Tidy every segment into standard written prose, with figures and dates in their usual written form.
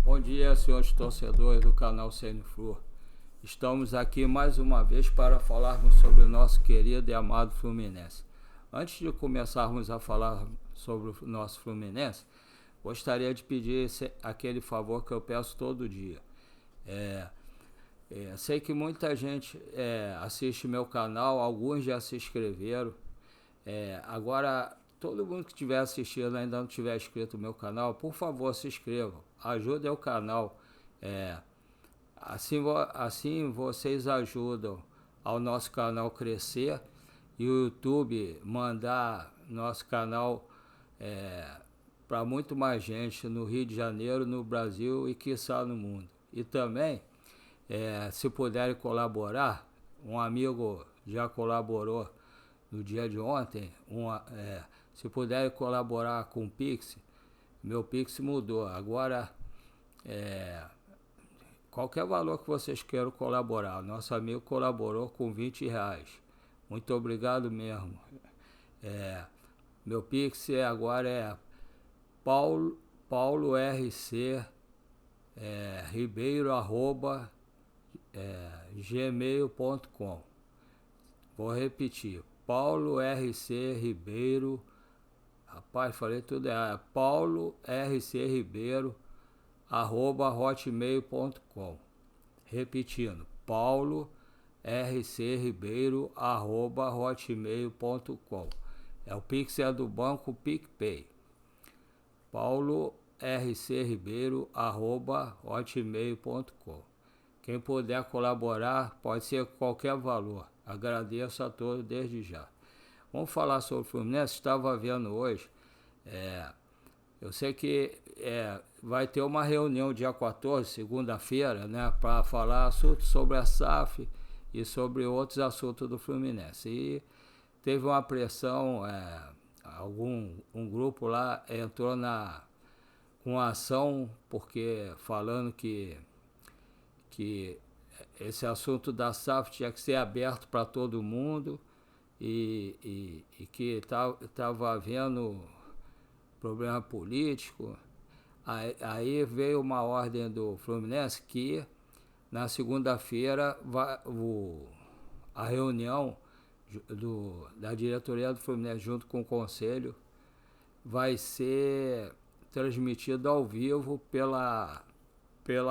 Bom dia, senhores torcedores do canal CN-Flu. Estamos aqui mais uma vez para falarmos sobre o nosso querido e amado Fluminense. Antes de começarmos a falar sobre o nosso Fluminense, gostaria de pedir aquele favor que eu peço todo dia. Sei que muita gente assiste meu canal, alguns já se inscreveram. Agora, todo mundo que estiver assistindo e ainda não tiver inscrito no meu canal, por favor, se inscrevam. Ajudem o canal. Assim vocês ajudam ao nosso canal crescer e o YouTube mandar nosso canal para muito mais gente no Rio de Janeiro, no Brasil e quiçá no mundo. E também, se puderem colaborar, um amigo já colaborou no dia de ontem, se puderem colaborar com o Pix, meu Pix mudou. Agora, qualquer valor que vocês queiram colaborar, nosso amigo colaborou com R$20. Muito obrigado mesmo. Meu Pix agora é paulorcribeiro@gmail.com. Vou repetir, paulorcribeiro, rapaz, falei tudo errado, paulorcribeiro@hotmail.com. Repetindo, paulorcribeiro@hotmail.com. O Pix é do banco PicPay. paulorcribeiro@hotmail.com. Quem puder colaborar, pode ser qualquer valor. Agradeço a todos desde já. Vamos falar sobre o Fluminense. Estava vendo hoje. Eu sei que vai ter uma reunião dia 14, segunda-feira, né, para falar assuntos sobre a SAF e sobre outros assuntos do Fluminense. E teve uma pressão, um grupo lá entrou com ação, porque falando que esse assunto da SAF tinha que ser aberto para todo mundo e que estava havendo problema político. Aí veio uma ordem do Fluminense que na segunda-feira a reunião da diretoria do Fluminense junto com o conselho vai ser transmitida ao vivo pela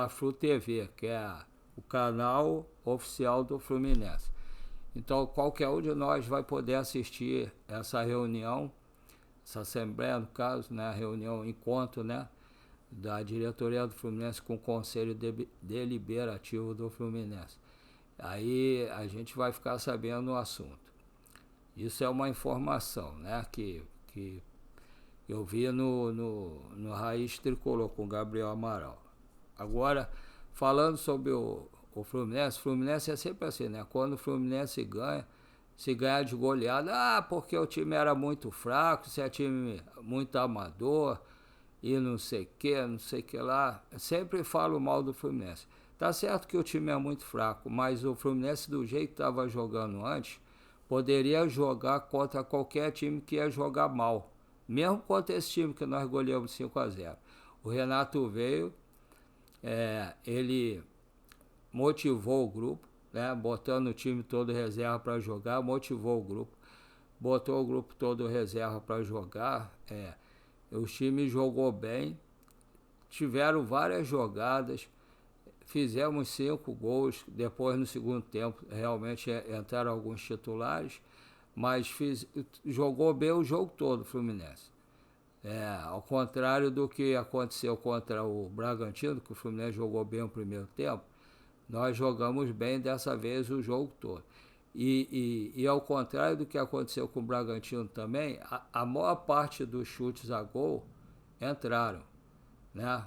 Flu TV, que é o canal oficial do Fluminense. Então qualquer um de nós vai poder assistir essa reunião, essa assembleia, no caso, né, reunião, encontro, né, da diretoria do Fluminense com o conselho deliberativo do Fluminense. Aí a gente vai ficar sabendo o assunto. Isso é uma informação, né, que eu vi no Raiz Tricolor com o Gabriel Amaral. Agora, falando sobre o Fluminense é sempre assim, né? Quando o Fluminense ganha, se ganhar de goleada, porque o time era muito fraco, se é time muito amador e não sei o que lá. Eu sempre falo mal do Fluminense. Tá certo que o time é muito fraco, mas o Fluminense, do jeito que estava jogando antes, poderia jogar contra qualquer time que ia jogar mal. Mesmo contra esse time que nós goleamos 5-0. O Renato veio, ele motivou o grupo, né, botando o time todo reserva para jogar, motivou o grupo, botou o grupo todo reserva para jogar. O time jogou bem, tiveram várias jogadas, fizemos 5 gols. Depois, no segundo tempo, realmente entraram alguns titulares, mas jogou bem o jogo todo o Fluminense. Ao contrário do que aconteceu contra o Bragantino, que o Fluminense jogou bem o primeiro tempo, nós jogamos bem dessa vez o jogo todo. E ao contrário do que aconteceu com o Bragantino também, a maior parte dos chutes a gol entraram, né?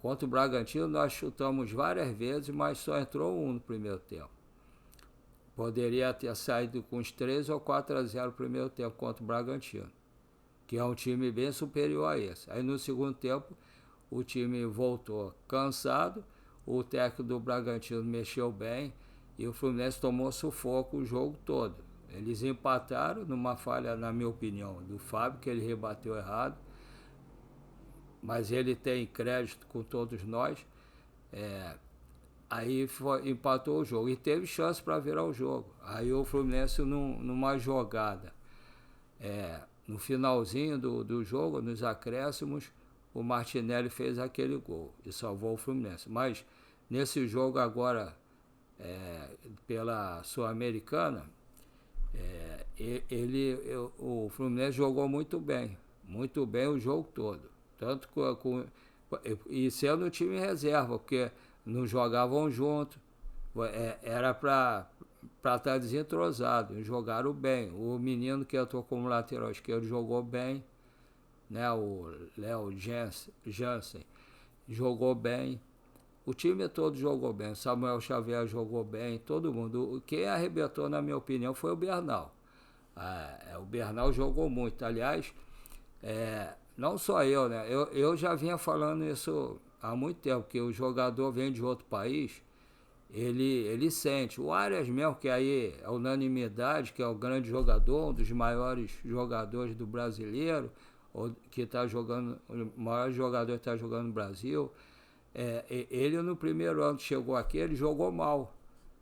Contra o Bragantino nós chutamos várias vezes, mas só entrou um no primeiro tempo. Poderia ter saído com uns 3 ou 4-0 no primeiro tempo contra o Bragantino, que é um time bem superior a esse. Aí no segundo tempo o time voltou cansado, o técnico do Bragantino mexeu bem e o Fluminense tomou sufoco o jogo todo. Eles empataram numa falha, na minha opinião, do Fábio, que ele rebateu errado. mas ele tem crédito com todos nós. Aí empatou o jogo e teve chance para virar o jogo. Aí o Fluminense, numa jogada, no finalzinho do jogo, nos acréscimos, o Martinelli fez aquele gol e salvou o Fluminense. Mas nesse jogo agora, pela Sul-Americana, o Fluminense jogou muito bem o jogo todo. Tanto e sendo um time reserva, porque não jogavam junto, era para estar desentrosado, jogaram bem. O menino que entrou como lateral esquerdo jogou bem, né? O Léo Jansen jogou bem. O time todo jogou bem, Samuel Xavier jogou bem, todo mundo. Quem arrebentou, na minha opinião, foi o Bernal. O Bernal jogou muito. Aliás, não só eu, né? Eu já vinha falando isso há muito tempo, que o jogador vem de outro país, ele sente. O Arias mesmo, que aí é unanimidade, que é o grande jogador, um dos maiores jogadores do brasileiro, que está jogando, o maior jogador que está jogando no Brasil, ele no primeiro ano que chegou aqui, ele jogou mal.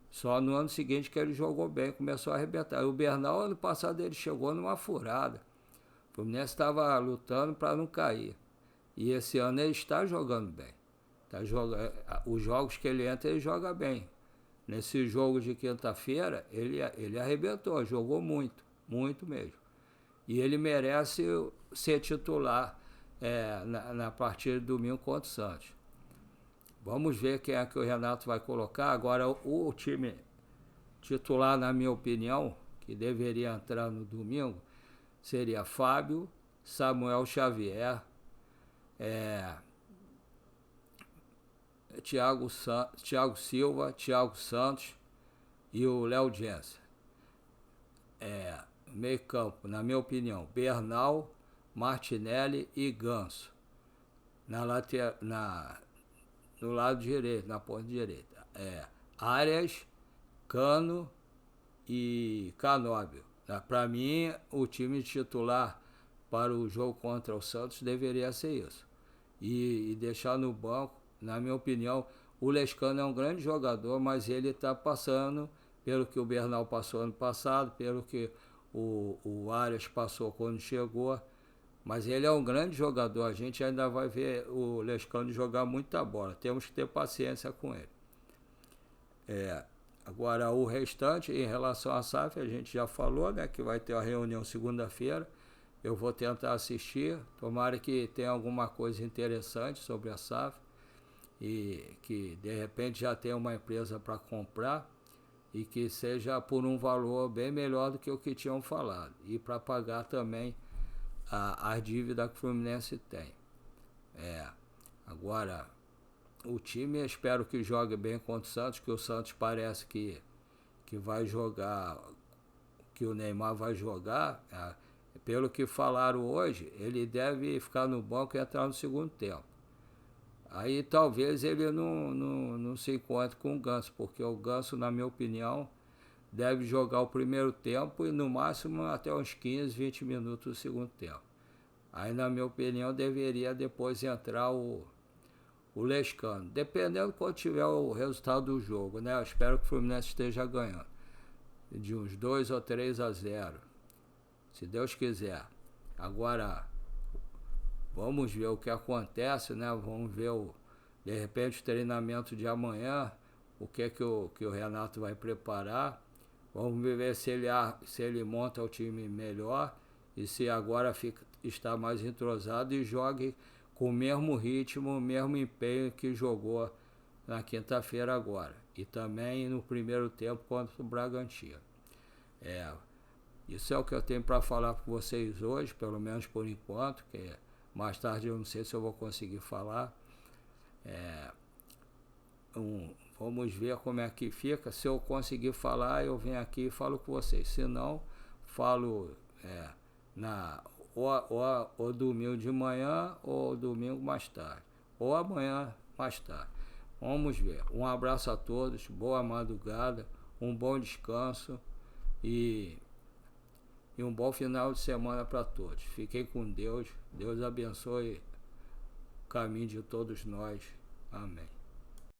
Só no ano seguinte que ele jogou bem, começou a arrebentar. E o Bernal, ano passado, ele chegou numa furada. O Fluminense estava lutando para não cair. E esse ano ele está jogando bem. Os jogos que ele entra, ele joga bem. Nesse jogo de quinta-feira, ele arrebentou, jogou muito, muito mesmo. E ele merece ser titular na partida de domingo contra o Santos. Vamos ver quem é que o Renato vai colocar. Agora, o time titular, na minha opinião, que deveria entrar no domingo, seria Fábio, Samuel Xavier, Thiago Silva, Thiago Santos e o Léo Jansen. Meio campo, na minha opinião, Bernal, Martinelli e Ganso. No lado direito, na ponta direita. Arias, Cano e Canóbio. Para mim, o time titular para o jogo contra o Santos deveria ser isso. E deixar no banco, na minha opinião, o Lescano é um grande jogador, mas ele está passando pelo que o Bernal passou ano passado, pelo que o Arias passou quando chegou. Mas ele é um grande jogador, a gente ainda vai ver o Lescano jogar muita bola. Temos que ter paciência com ele. Agora, o restante, em relação à SAF, a gente já falou, né, que vai ter a reunião segunda-feira. Eu vou tentar assistir, tomara que tenha alguma coisa interessante sobre a SAF e que, de repente, já tenha uma empresa para comprar e que seja por um valor bem melhor do que o que tinham falado. E para pagar também a dívida que o Fluminense tem. Agora, o time, eu espero que jogue bem contra o Santos, que o Santos parece que vai jogar, que o Neymar vai jogar. Pelo que falaram hoje, ele deve ficar no banco e entrar no segundo tempo. Aí talvez ele não se encontre com o Ganso, porque o Ganso, na minha opinião, deve jogar o primeiro tempo e no máximo até uns 15, 20 minutos do segundo tempo. Aí, na minha opinião, deveria depois entrar o Lescano. Dependendo quando tiver o resultado do jogo, né? Eu espero que o Fluminense esteja ganhando. De uns 2 ou 3-0. Se Deus quiser. Agora, vamos ver o que acontece, né? Vamos ver, de repente, o treinamento de amanhã, o que o Renato vai preparar. Vamos ver se ele monta o time melhor e se agora está mais entrosado e jogue com o mesmo ritmo, o mesmo empenho que jogou na quinta-feira agora. E também no primeiro tempo contra o Bragantino. Isso é o que eu tenho para falar com vocês hoje, pelo menos por enquanto, que mais tarde eu não sei se eu vou conseguir falar. Vamos ver como é que fica. Se eu conseguir falar, eu venho aqui e falo com vocês. Se não, falo ou domingo de manhã ou domingo mais tarde. Ou amanhã mais tarde. Vamos ver. Um abraço a todos, boa madrugada, um bom descanso e um bom final de semana para todos. Fiquem com Deus. Deus abençoe caminho de todos nós. Amém.